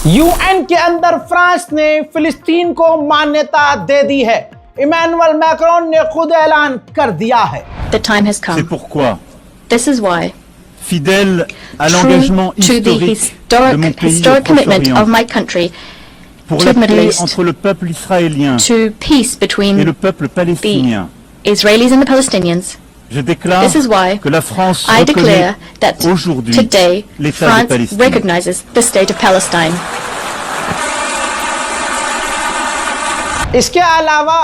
UN के अंदर France ने फिलिस्तीन को मान्यता दे दी है। इमैनुअल मैक्रोन ने खुद ऐलान कर दिया है। The time has come. C'est pourquoi, This is why, fidèle à l'engagement to the historique de mon pays au historic commitment of Proche-Orient, my country pour to la the Middle paix East, entre le peuple israélien to peace et between le peuple palestinien, the Israelis and the Palestinians, je déclare this is why que la France I reconnaît declare that aujourd'hui today l'État de France Palestine. recognizes the state of Palestine. इसके अलावा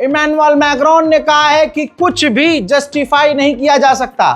Emmanuel Macron ने कहा है कि कुछ भी justify नहीं किया जा सकता।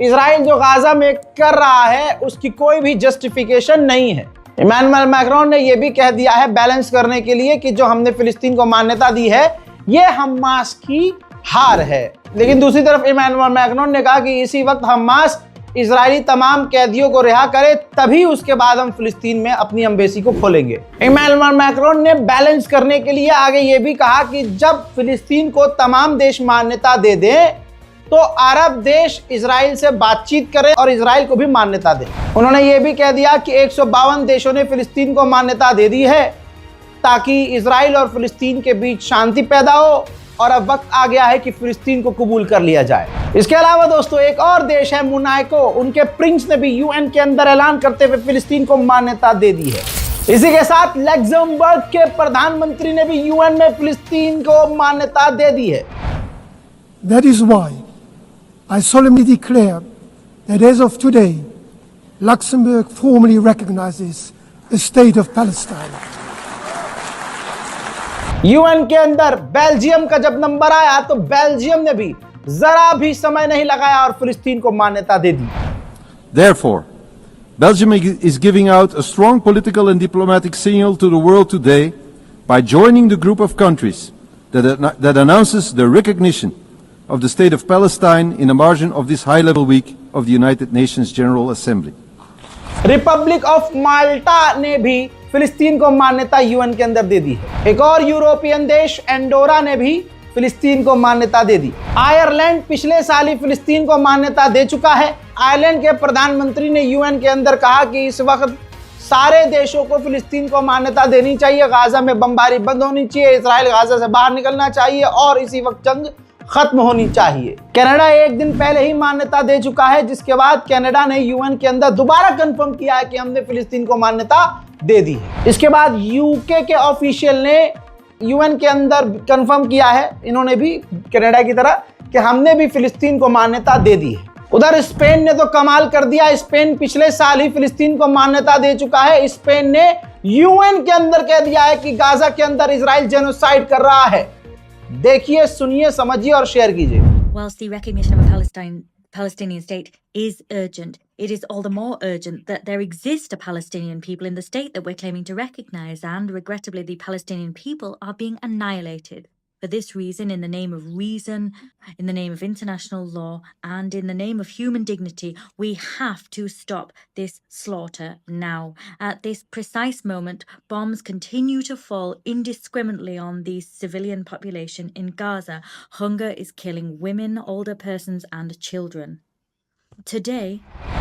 इजराइल जो गाजा में कर रहा है उसकी कोई भी जस्टिफिकेशन नहीं है। इमैनुअल मैक्रोन ने यह भी कह दिया है बैलेंस करने के लिए कि जो हमने फिलिस्तीन को मान्यता दी है यह हमास की हार है। लेकिन दूसरी तरफ इमैनुअल मैक्रोन ने कहा कि इसी वक्त हमास इजरायली तमाम कैदियों को रिहा करे तभी उसके बाद हम फिलिस्तीन में अपनी एम्बेसी को खोलेंगे। इमैनुअल मैक्रोन ने बैलेंस करने के लिए आगे ये भी कहा कि जब फिलिस्तीन को तमाम देश मान्यता दे दें तो अरब देश इजराइल से बातचीत करें और इजराइल को भी मान्यता दें। उन्होंने ये भी कह दिया कि 152 देशों ने फिलिस्तीन को मान्यता दे दी है ताकि इजराइल और फिलिस्तीन के बीच शांति पैदा हो और अब वक्त आ गया है कि फिलिस्तीन को कबूल कर लिया जाए। इसके अलावा दोस्तों एक और देश है मोनाको, उनके प्रिंस ने भी यूएन के अंदर ऐलान करते हुए फिलिस्तीन को मान्यता दे दी है। इसी के साथ लग्जमबर्ग के प्रधानमंत्री ने भी यूएन में फिलिस्तीन को मान्यता दे दी है। That is why I solemnly declare that as of today, Luxembourg formally recognizes the state of Palestine. UN के अंदर बेल्जियम का जब नंबर आया तो बेल्जियम ने भी जरा भी समय नहीं लगाया और फिलिस्तीन को मान्यता दे दी। Therefore, Belgium is giving out a strong political and diplomatic signal to the world today by joining the group of countries that announces the recognition of the state of Palestine in the margin of this high-level week of the United Nations General Assembly. Republic of माल्टा ने भी फिलिस्तीन को मान्यता UN के अंदर दे दी है। एक और यूरोपियन देश एंडोरा ने भी फिलिस्तीन को मान्यता दे दी। आयरलैंड पिछले साल ही फिलिस्तीन को मान्यता दे चुका है। आयरलैंड के प्रधानमंत्री ने यूएन के अंदर कहा कि इस वक्त सारे देशों को फिलिस्तीन को मान्यता देनी चाहिए, गाजा में बमबारी बंद होनी चाहिए, इजराइल गाजा से बाहर निकलना चाहिए और इसी वक्त जंग खत्म होनी चाहिए। कनाडा एक दिन पहले ही मान्यता दे चुका है, जिसके बाद कनाडा ने यूएन के अंदर दोबारा कंफर्म किया है कि हमने फिलिस्तीन को मान्यता दे दी है। इसके बाद यूके के ऑफिशियल ने यूएन के अंदर कंफर्म किया है, इन्होंने भी कनाडा की तरह, कि हमने भी फिलिस्तीन को मान्यता दे दी है। उधर स्पेन ने तो कमाल कर दिया। स्पेन पिछले साल ही फिलिस्तीन को मान्यता दे चुका है। स्पेन ने यूएन के अंदर कह दिया है कि गाजा के अंदर इजराइल जेनोसाइड कर रहा है। देखिए, सुनिए, समझिए और शेयर कीजिए। Whilst the recognition of a Palestinian state is urgent, it is all the more urgent that there exist a Palestinian people in the state that we're claiming to recognize, and regrettably the Palestinian people are being annihilated. For this reason, in the name of reason, in the name of international law, and in the name of human dignity, we have to stop this slaughter now. At this precise moment, bombs continue to fall indiscriminately on the civilian population in Gaza. Hunger is killing women, older persons, and children. Today,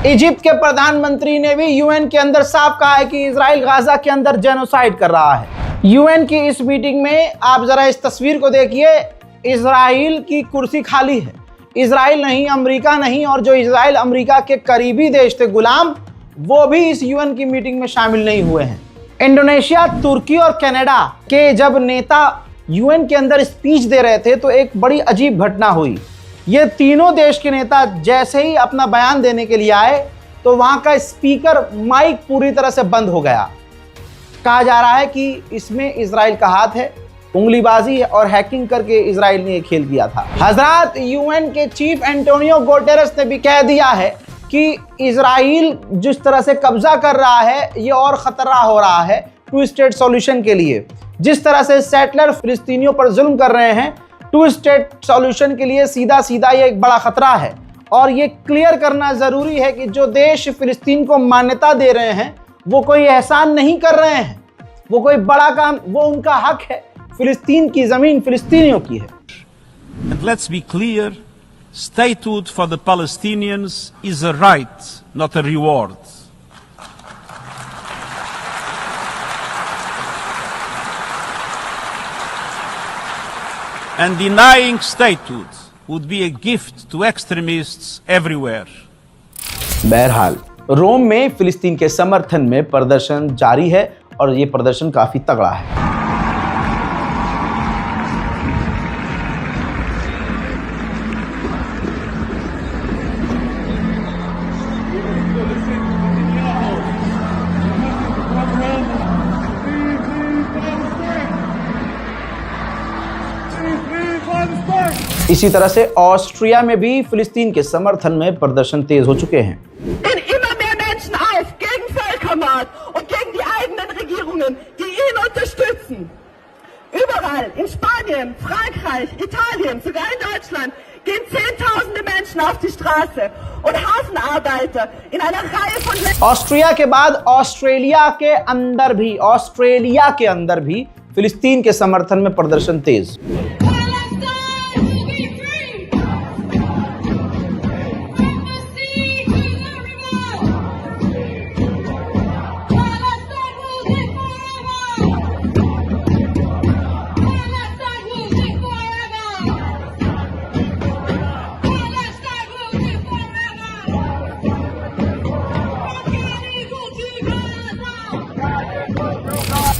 Egypt के प्रधानमंत्री ने भी UN के अंदर साफ कहा है कि इजराइल गाजा के अंदर जेनोसाइड कर रहा है। यूएन की इस मीटिंग में आप जरा इस तस्वीर को देखिए, इजराइल की कुर्सी खाली है। इजराइल नहीं, अमेरिका नहीं, और जो इजराइल अमेरिका के करीबी देश थे गुलाम, वो भी इस यूएन की मीटिंग में शामिल नहीं हुए हैं। इंडोनेशिया, तुर्की और कनाडा के जब नेता यूएन के अंदर स्पीच दे रहे थे तो एक बड़ी अजीब घटना हुई। ये तीनों देश के नेता जैसे ही अपना बयान देने के लिए आए तो वहां का स्पीकर माइक पूरी तरह से बंद हो गया। कहा जा रहा है कि इसमें इजराइल का हाथ है, उंगलीबाजी है और हैकिंग करके इजराइल ने ये खेल किया था। हजरत, यूएन के चीफ एंटोनियो गुटेरेस ने भी कह दिया है कि इजराइल जिस तरह से कब्जा कर रहा है ये और खतरा हो रहा है टू स्टेट सॉल्यूशन के लिए। जिस तरह से सेटलर फिलिस्तीनियों पर जुल्म कर रहे हैं, टू स्टेट सॉल्यूशन के लिए सीधा सीधा ये एक बड़ा खतरा है। और ये क्लियर करना ज़रूरी है कि जो देश फिलिस्तीन को मान्यता दे रहे हैं वो कोई एहसान नहीं कर रहे हैं, वो कोई बड़ा काम, वो उनका हक है। फिलिस्तीन की ज़मीन फिलिस्तीनियों की है। And let's be clear, statehood for the Palestinians is a right, not a reward. and denying statehood would be a gift to extremists everywhere. बहरहाल रोम में फिलिस्तीन के समर्थन में प्रदर्शन जारी है और ये प्रदर्शन काफी तगड़ा है। इसी तरह से ऑस्ट्रिया में भी फिलिस्तीन के समर्थन में प्रदर्शन तेज हो चुके हैं। Immer mehr Menschen auf gegen Völkermord und gegen die eigenen Regierungen, die ihn unterstützen. Überall, in Spanien, Frankreich, Italien, sogar in Deutschland, gehen Zehntausende Menschen auf die Straße und Hafenarbeiter in einer Reihe von Ländern. Austria के बाद Australia के अंदर भी फिलिस्तीन के समर्थन में प्रदर्शन तेज।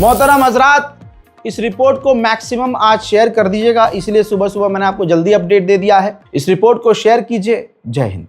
मोहतरम हजरात, इस रिपोर्ट को मैक्सिमम आज शेयर कर दीजिएगा, इसलिए सुबह सुबह मैंने आपको जल्दी अपडेट दे दिया है। इस रिपोर्ट को शेयर कीजिए। जय हिंद।